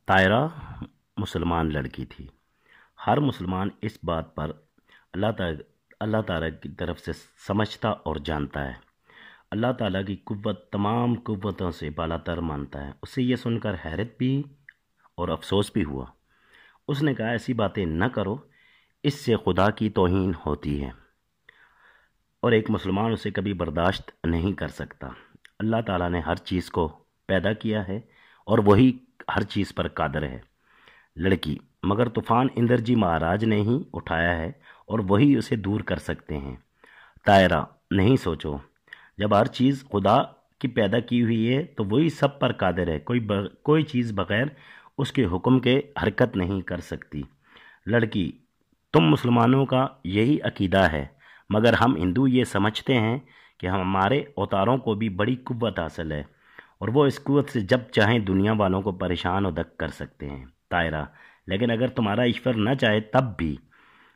طائرہ مسلمان لڑکی تھی۔ ہر مسلمان اس بات پر اللہ تعالیٰ کی طرف سے سمجھتا اور جانتا ہے۔ اللہ تعالیٰ کی قوت تمام قوتوں سے بالا تر مانتا ہے۔ اسے یہ سن کر حیرت بھی اور افسوس بھی ہوا۔ اس نے کہا ایسی باتیں نہ کرو، اس سے خدا کی توہین ہوتی ہے اور ایک مسلمان اسے کبھی برداشت نہیں کر سکتا۔ اللہ تعالیٰ نے ہر چیز کو پیدا کیا ہے اور وہی ہر چیز پر قادر ہے۔ لڑکی: مگر طوفان اندر جی مہاراج نے ہی اٹھایا ہے اور وہی اسے دور کر سکتے ہیں۔ طائرہ: نہیں سوچو، جب ہر چیز خدا کی پیدا کی ہوئی ہے تو وہی سب پر قادر ہے، کوئی چیز بغیر اس کے حکم کے حرکت نہیں کر سکتی۔ لڑکی: تم مسلمانوں کا یہی عقیدہ ہے، مگر ہم ہندو یہ سمجھتے ہیں کہ ہمارے اوتاروں کو بھی بڑی قوت حاصل ہے اور وہ اس قوت سے جب چاہیں دنیا والوں کو پریشان و دک کر سکتے ہیں۔ طائرہ: لیکن اگر تمہارا ایشور نہ چاہے تب بھی؟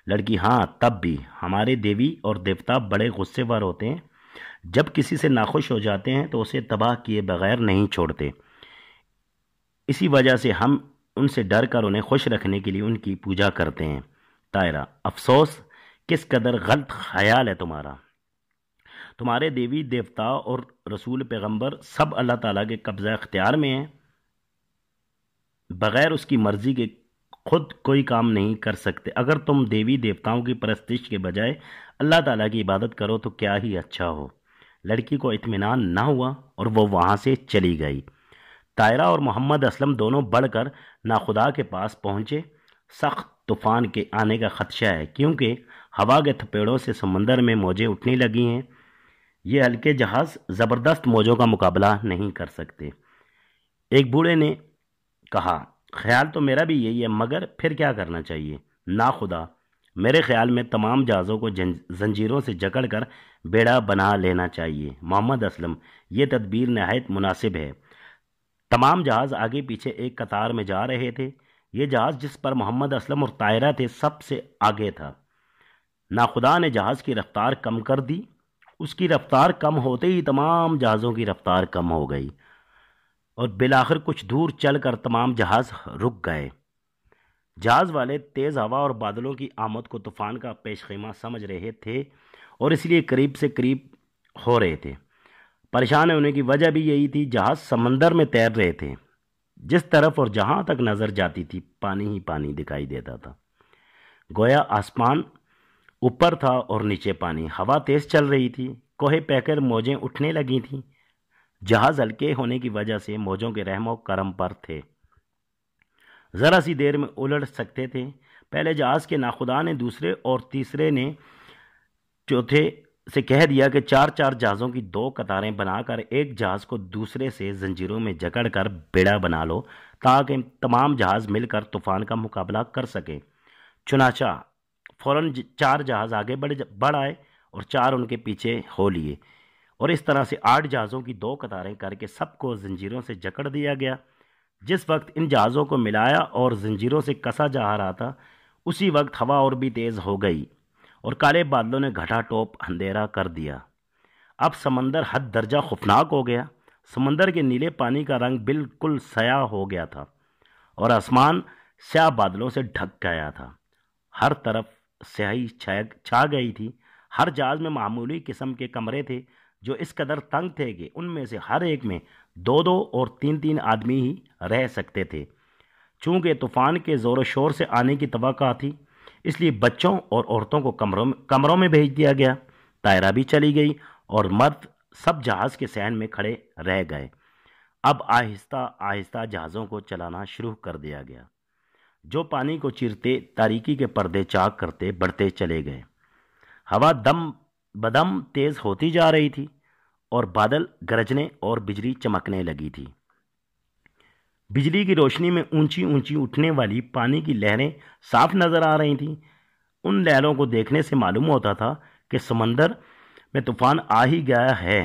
لڑکی: ہاں تب بھی۔ ہمارے دیوی اور دیوتا بڑے غصے ور ہوتے ہیں، جب کسی سے ناخوش ہو جاتے ہیں تو اسے تباہ کیے بغیر نہیں چھوڑتے، اسی وجہ سے ہم ان سے ڈر کر انہیں خوش رکھنے کے لیے ان کی پوجا کرتے ہیں۔ طائرہ: افسوس، کس قدر غلط خیال ہے تمہارا۔ تمہارے دیوی دیوتا اور رسول پیغمبر سب اللہ تعالیٰ کے قبضہ اختیار میں ہیں، بغیر اس کی مرضی کے خود کوئی کام نہیں کر سکتے۔ اگر تم دیوی دیوتاؤں کی پرستش کے بجائے اللہ تعالیٰ کی عبادت کرو تو کیا ہی اچھا ہو۔ لڑکی کو اطمینان نہ ہوا اور وہ وہاں سے چلی گئی۔ طائرہ اور محمد اسلم دونوں بڑھ کر ناخدا کے پاس پہنچے۔ سخت طوفان کے آنے کا خدشہ ہے کیونکہ ہوا کے تھپیڑوں سے سمندر میں موجیں اٹھنے لگی ہیں۔ یہ ہلکے جہاز زبردست موجوں کا مقابلہ نہیں کر سکتے۔ ایک بوڑھے نے کہا، خیال تو میرا بھی یہی ہے، مگر پھر کیا کرنا چاہیے؟ ناخدا، میرے خیال میں تمام جہازوں کو زنجیروں سے جکڑ کر بیڑا بنا لینا چاہیے۔ محمد اسلم: یہ تدبیر نہایت مناسب ہے۔ تمام جہاز آگے پیچھے ایک قطار میں جا رہے تھے۔ یہ جہاز جس پر محمد اسلم اور طائرہ تھے سب سے آگے تھا۔ ناخدا نے جہاز کی رفتار کم کر دی۔ اس کی رفتار کم ہوتے ہی تمام جہازوں کی رفتار کم ہو گئی اور بالآخر کچھ دور چل کر تمام جہاز رک گئے۔ جہاز والے تیز ہوا اور بادلوں کی آمد کو طوفان کا پیش خیمہ سمجھ رہے تھے اور اس لیے قریب سے قریب ہو رہے تھے۔ پریشان ہونے کی وجہ بھی یہی تھی، جہاز سمندر میں تیر رہے تھے، جس طرف اور جہاں تک نظر جاتی تھی پانی ہی پانی دکھائی دیتا تھا، گویا آسمان اوپر تھا اور نیچے پانی۔ ہوا تیز چل رہی تھی، کوہ پہ کر موجیں اٹھنے لگی تھیں۔ جہاز ہلکے ہونے کی وجہ سے موجوں کے رحم و کرم پر تھے، ذرا سی دیر میں الٹ سکتے تھے۔ پہلے جہاز کے ناخدا نے دوسرے اور تیسرے نے چوتھے سے کہہ دیا کہ چار چار جہازوں کی دو قطاریں بنا کر ایک جہاز کو دوسرے سے زنجیروں میں جکڑ کر بیڑا بنا لو تاکہ تمام جہاز مل کر طوفان کا مقابلہ کر سکیں۔ چنانچہ فوراً چار جہاز آگے بڑھ آئے اور چار ان کے پیچھے ہو لیے اور اس طرح سے 8 جہازوں کی 2 قطاریں کر کے سب کو زنجیروں سے جکڑ دیا گیا۔ جس وقت ان جہازوں کو ملایا اور زنجیروں سے کسا جا رہا تھا، اسی وقت ہوا اور بھی تیز ہو گئی اور کالے بادلوں نے گھٹا ٹوپ اندھیرا کر دیا۔ اب سمندر حد درجہ خوفناک ہو گیا۔ سمندر کے نیلے پانی کا رنگ بالکل سیاہ ہو گیا تھا اور آسمان سیاہ بادلوں سے ڈھک گیا تھا۔ ہر طرف سیاہی چھا گئی تھی۔ ہر جہاز میں معمولی قسم کے کمرے تھے جو اس قدر تنگ تھے کہ ان میں سے ہر ایک میں 2 اور 3 آدمی ہی رہ سکتے تھے۔ چونکہ طوفان کے زور و شور سے آنے کی توقع تھی، اس لیے بچوں اور عورتوں کو کمروں میں بھیج دیا گیا۔ طائرہ بھی چلی گئی اور مرد سب جہاز کے صحن میں کھڑے رہ گئے۔ اب آہستہ آہستہ جہازوں کو چلانا شروع کر دیا گیا، جو پانی کو چیرتے تاریکی کے پردے چاک کرتے بڑھتے چلے گئے۔ ہوا دم بدم تیز ہوتی جا رہی تھی اور بادل گرجنے اور بجلی چمکنے لگی تھی۔ بجلی کی روشنی میں اونچی اونچی اٹھنے والی پانی کی لہریں صاف نظر آ رہی تھیں۔ ان لہروں کو دیکھنے سے معلوم ہوتا تھا کہ سمندر میں طوفان آ ہی گیا ہے۔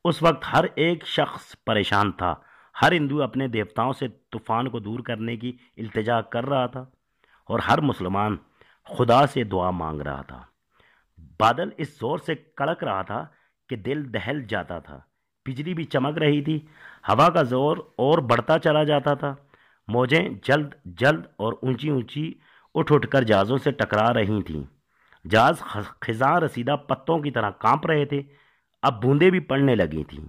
اس وقت ہر ایک شخص پریشان تھا۔ ہر ہندو اپنے دیوتاؤں سے طوفان کو دور کرنے کی التجا کر رہا تھا اور ہر مسلمان خدا سے دعا مانگ رہا تھا۔ بادل اس زور سے کڑک رہا تھا کہ دل دہل جاتا تھا۔ بجلی بھی چمک رہی تھی۔ ہوا کا زور اور بڑھتا چلا جاتا تھا۔ موجیں جلد جلد اور اونچی اونچی اٹھ کر جہازوں سے ٹکرا رہی تھیں۔ جہاز خزاں رسیدہ پتوں کی طرح کانپ رہے تھے۔ اب بوندیں بھی پڑنے لگی تھیں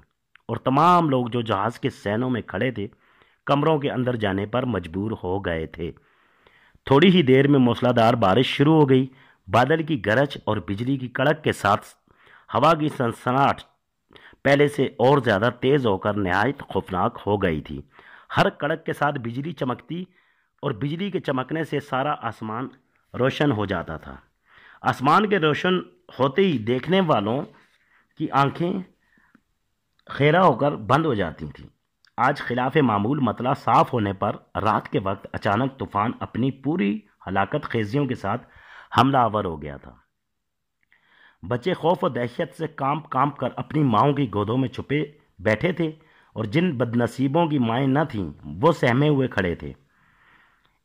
اور تمام لوگ جو جہاز کے سینوں میں کھڑے تھے کمروں کے اندر جانے پر مجبور ہو گئے تھے۔ تھوڑی ہی دیر میں موسلادھار بارش شروع ہو گئی۔ بادل کی گرج اور بجلی کی کڑک کے ساتھ ہوا کی سنسناہٹ پہلے سے اور زیادہ تیز ہو کر نہایت خوفناک ہو گئی تھی۔ ہر کڑک کے ساتھ بجلی چمکتی اور بجلی کے چمکنے سے سارا آسمان روشن ہو جاتا تھا۔ آسمان کے روشن ہوتے ہی دیکھنے والوں کی آنکھیں خیرہ ہو کر بند ہو جاتی تھیں۔ آج خلاف معمول مطلع صاف ہونے پر رات کے وقت اچانک طوفان اپنی پوری ہلاکت خیزیوں کے ساتھ حملہ آور ہو گیا تھا۔ بچے خوف و دہشت سے کانپ کانپ کر اپنی ماؤں کی گودوں میں چھپے بیٹھے تھے اور جن بد نصیبوں کی مائیں نہ تھیں وہ سہمے ہوئے کھڑے تھے۔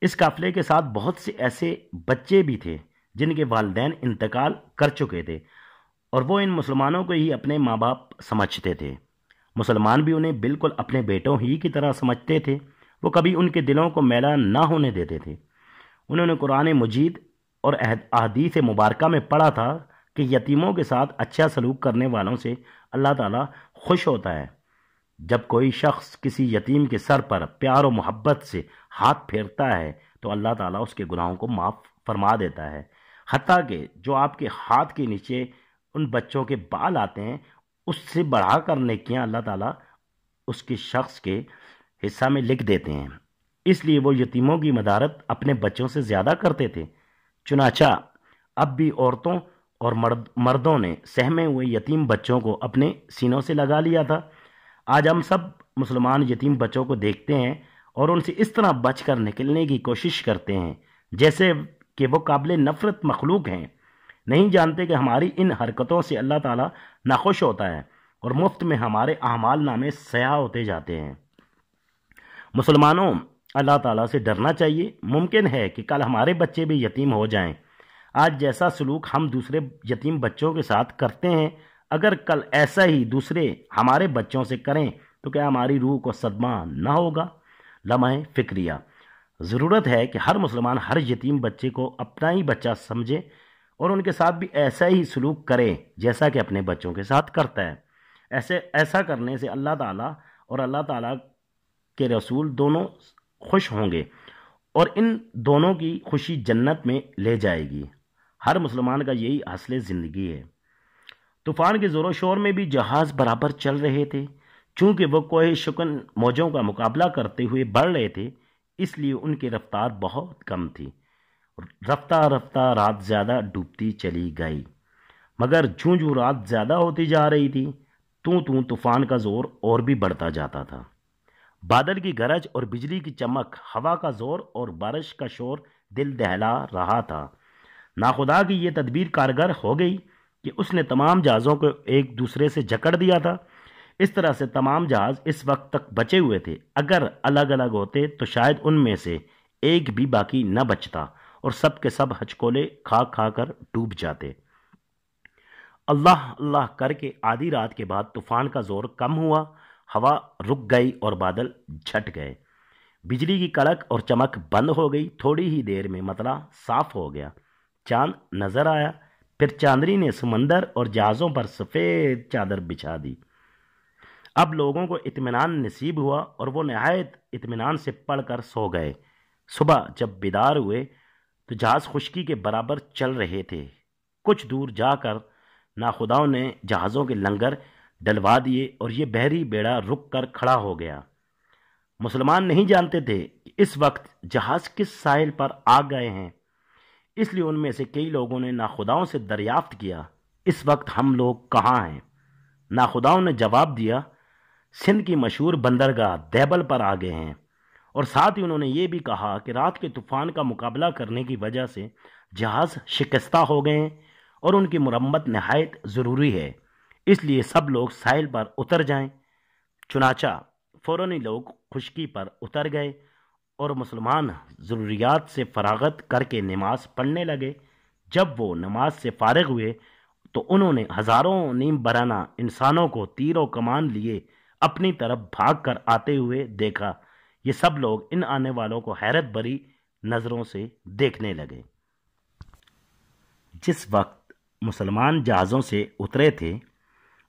اس قافلے کے ساتھ بہت سے ایسے بچے بھی تھے جن کے والدین انتقال کر چکے تھے اور وہ ان مسلمانوں کو ہی اپنے ماں باپ سمجھتے تھے۔ مسلمان بھی انہیں بالکل اپنے بیٹوں ہی کی طرح سمجھتے تھے۔ وہ کبھی ان کے دلوں کو میلا نہ ہونے دیتے تھے۔ انہوں نے قرآن مجید اور احادیث مبارکہ میں پڑھا تھا کہ یتیموں کے ساتھ اچھا سلوک کرنے والوں سے اللہ تعالیٰ خوش ہوتا ہے۔ جب کوئی شخص کسی یتیم کے سر پر پیار و محبت سے ہاتھ پھیرتا ہے تو اللہ تعالیٰ اس کے گناہوں کو معاف فرما دیتا ہے، حتیٰ کہ جو آپ کے ہاتھ کے نیچے ان بچوں کے بال آتے ہیں اس سے بڑھا کر نیکیاں اللہ تعالیٰ اس کے شخص کے حصہ میں لکھ دیتے ہیں۔ اس لیے وہ یتیموں کی مدارت اپنے بچوں سے زیادہ کرتے تھے۔ چنانچہ اب بھی عورتوں اور مردوں نے سہمے ہوئے یتیم بچوں کو اپنے سینوں سے لگا لیا تھا۔ آج ہم سب مسلمان یتیم بچوں کو دیکھتے ہیں اور ان سے اس طرح بچ کر نکلنے کی کوشش کرتے ہیں جیسے کہ وہ قابل نفرت مخلوق ہیں۔ نہیں جانتے کہ ہماری ان حرکتوں سے اللہ تعالیٰ ناخوش ہوتا ہے اور مفت میں ہمارے اعمال نامے سیاہ ہوتے جاتے ہیں۔ مسلمانوں، اللہ تعالیٰ سے ڈرنا چاہیے۔ ممکن ہے کہ کل ہمارے بچے بھی یتیم ہو جائیں۔ آج جیسا سلوک ہم دوسرے یتیم بچوں کے ساتھ کرتے ہیں، اگر کل ایسا ہی دوسرے ہمارے بچوں سے کریں تو کیا ہماری روح کو صدمہ نہ ہوگا؟ لمحہ فکریہ۔ ضرورت ہے کہ ہر مسلمان ہر یتیم بچے کو اپنا ہی بچہ سمجھے اور ان کے ساتھ بھی ایسا ہی سلوک کرے جیسا کہ اپنے بچوں کے ساتھ کرتا ہے۔ ایسا کرنے سے اللہ تعالیٰ اور اللہ تعالیٰ کے رسول دونوں خوش ہوں گے اور ان دونوں کی خوشی جنت میں لے جائے گی۔ ہر مسلمان کا یہی حاصل زندگی ہے۔ طوفان کے زور و شور میں بھی جہاز برابر چل رہے تھے۔ چونکہ وہ کوہ شکن موجوں کا مقابلہ کرتے ہوئے بڑھ رہے تھے اس لیے ان کی رفتار بہت کم تھی۔ رفتہ رفتہ رات زیادہ ڈوبتی چلی گئی، مگر جوں جوں رات زیادہ ہوتی جا رہی تھی طوفان کا زور اور بھی بڑھتا جاتا تھا۔ بادل کی گرج اور بجلی کی چمک، ہوا کا زور اور بارش کا شور دل دہلا رہا تھا۔ ناخدا کی یہ تدبیر کارگر ہو گئی کہ اس نے تمام جہازوں کو ایک دوسرے سے جکڑ دیا تھا۔ اس طرح سے تمام جہاز اس وقت تک بچے ہوئے تھے۔ اگر الگ الگ ہوتے تو شاید ان میں سے ایک بھی باقی نہ بچتا اور سب کے سب ہچکولے کھا کھا کر ڈوب جاتے۔ اللہ اللہ کر کے آدھی رات کے بعد طوفان کا زور کم ہوا، ہوا رک گئی اور بادل چھٹ گئے۔ بجلی کی کڑک اور چمک بند ہو گئی۔ تھوڑی ہی دیر میں مطلع صاف ہو گیا، چاند نظر آیا۔ پھر چاندنی نے سمندر اور جہازوں پر سفید چادر بچھا دی۔ اب لوگوں کو اطمینان نصیب ہوا اور وہ نہایت اطمینان سے پڑھ کر سو گئے۔ صبح جب بیدار ہوئے تو جہاز خشکی کے برابر چل رہے تھے۔ کچھ دور جا کر ناخداؤں نے جہازوں کے لنگر ڈلوا دیے اور یہ بحری بیڑا رک کر کھڑا ہو گیا۔ مسلمان نہیں جانتے تھے کہ اس وقت جہاز کس ساحل پر آ گئے ہیں، اس لیے ان میں سے کئی لوگوں نے ناخداؤں سے دریافت کیا، اس وقت ہم لوگ کہاں ہیں؟ ناخداؤں نے جواب دیا، سندھ کی مشہور بندرگاہ دیبل پر آ گئے ہیں، اور ساتھ ہی انہوں نے یہ بھی کہا کہ رات کے طوفان کا مقابلہ کرنے کی وجہ سے جہاز شکستہ ہو گئے ہیں اور ان کی مرمت نہایت ضروری ہے، اس لیے سب لوگ ساحل پر اتر جائیں۔ چنانچہ فوراً ہی لوگ خشکی پر اتر گئے اور مسلمان ضروریات سے فراغت کر کے نماز پڑھنے لگے۔ جب وہ نماز سے فارغ ہوئے تو انہوں نے ہزاروں نیم برانہ انسانوں کو تیر و کمان لیے اپنی طرف بھاگ کر آتے ہوئے دیکھا۔ یہ سب لوگ ان آنے والوں کو حیرت بھری نظروں سے دیکھنے لگے۔ جس وقت مسلمان جہازوں سے اترے تھے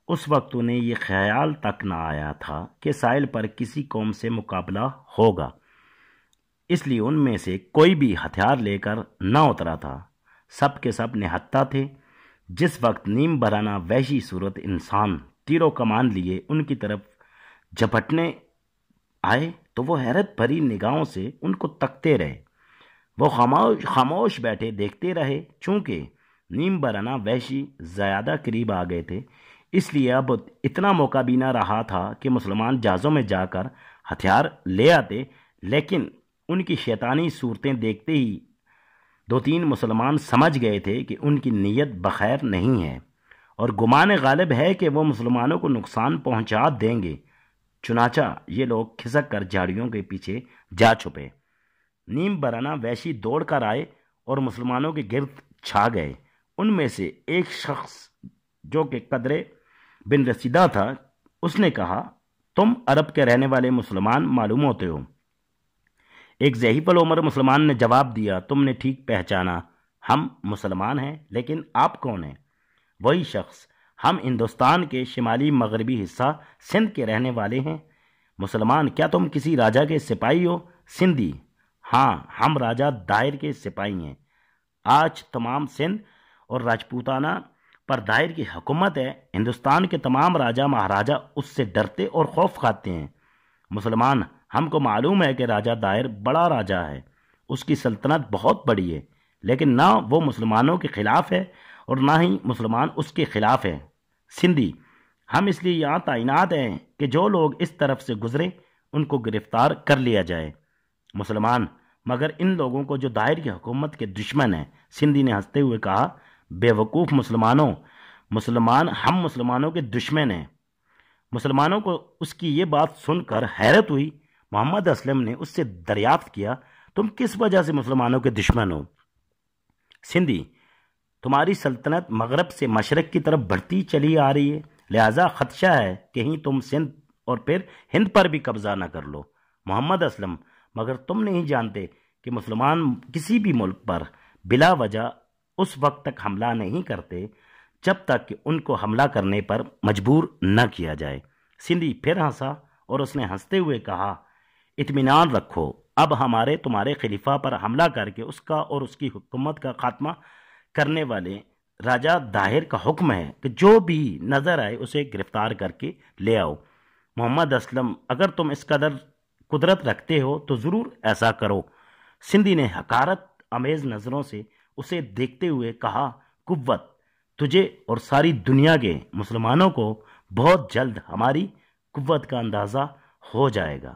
اس وقت انہیں یہ خیال تک نہ آیا تھا کہ ساحل پر کسی قوم سے مقابلہ ہوگا، اس لیے ان میں سے کوئی بھی ہتھیار لے کر نہ اترا تھا، سب کے سب نہتہ تھے۔ جس وقت نیم برانہ وحشی صورت انسان تیر و کمان لیے ان کی طرف جھپٹنے آئے تو وہ حیرت بھری نگاہوں سے ان کو تکتے رہے، وہ خاموش بیٹھے دیکھتے رہے۔ چونکہ نیم برانہ وحشی زیادہ قریب آ گئے تھے اس لیے اب اتنا موقع بھی نہ رہا تھا کہ مسلمان جہازوں میں جا کر ہتھیار لے آتے، لیکن ان کی شیطانی صورتیں دیکھتے ہی دو تین مسلمان سمجھ گئے تھے کہ ان کی نیت بخیر نہیں ہے اور گمان غالب ہے کہ وہ مسلمانوں کو نقصان پہنچا دیں گے۔ چنانچہ یہ لوگ کھسک کر جھاڑیوں کے پیچھے جا چھپے۔ نیم برانہ وحشی دوڑ کر آئے اور مسلمانوں کے گرد چھا گئے۔ ان میں سے ایک شخص جو کہ قدرے بن رسیدہ تھا، اس نے کہا، تم عرب کے رہنے والے مسلمان معلوم ہوتے ہو۔ ایک ضعیف العمر مسلمان نے جواب دیا، تم نے ٹھیک پہچانا، ہم مسلمان ہیں، لیکن آپ کون ہیں؟ وہی شخص، ہم ہندوستان کے شمالی مغربی حصہ سندھ کے رہنے والے ہیں۔ مسلمان، کیا تم کسی راجہ کے سپاہی ہو؟ سندھی، ہاں ہم راجہ دائر کے سپاہی ہیں۔ آج تمام سندھ اور راجپوتانہ پر دائر کی حکومت ہے۔ ہندوستان کے تمام راجہ مہاراجہ اس سے ڈرتے اور خوف کھاتے ہیں۔ مسلمان، ہم کو معلوم ہے کہ راجہ دائر بڑا راجہ ہے، اس کی سلطنت بہت بڑی ہے، لیکن نہ وہ مسلمانوں کے خلاف ہے اور نہ ہی مسلمان اس کے خلاف ہے۔ سندھی، ہم اس لیے یہاں تعینات ہیں کہ جو لوگ اس طرف سے گزرے ان کو گرفتار کر لیا جائے۔ مسلمان، مگر ان لوگوں کو جو دائر کی حکومت کے دشمن ہیں۔ سندھی نے ہنستے ہوئے کہا، بے وقوف مسلمانوں، ہم مسلمانوں کے دشمن ہیں۔ مسلمانوں کو اس کی یہ بات سن کر حیرت ہوئی۔ محمد اسلم نے اس سے دریافت کیا، تم کس وجہ سے مسلمانوں کے دشمن ہو؟ سندھی، تمہاری سلطنت مغرب سے مشرق کی طرف بڑھتی چلی آ رہی ہے، لہذا خدشہ ہے کہیں تم سندھ اور پھر ہند پر بھی قبضہ نہ کر لو۔ محمد اسلم، مگر تم نہیں جانتے کہ مسلمان کسی بھی ملک پر بلا وجہ اس وقت تک حملہ نہیں کرتے جب تک کہ ان کو حملہ کرنے پر مجبور نہ کیا جائے۔ سندھی پھر ہنسا اور اس نے ہنستے ہوئے کہا، اطمینان رکھو، اب ہمارے تمہارے خلیفہ پر حملہ کر کے اس کا اور اس کی حکومت کا خاتمہ کرنے والے راجہ داہر کا حکم ہے کہ جو بھی نظر آئے اسے گرفتار کر کے لے آؤ۔ محمد اسلم، اگر تم اس قدر قدرت رکھتے ہو تو ضرور ایسا کرو۔ سندھی نے حقارت آمیز نظروں سے اسے دیکھتے ہوئے کہا، قوت، تجھے اور ساری دنیا کے مسلمانوں کو بہت جلد ہماری قوت کا اندازہ ہو جائے گا۔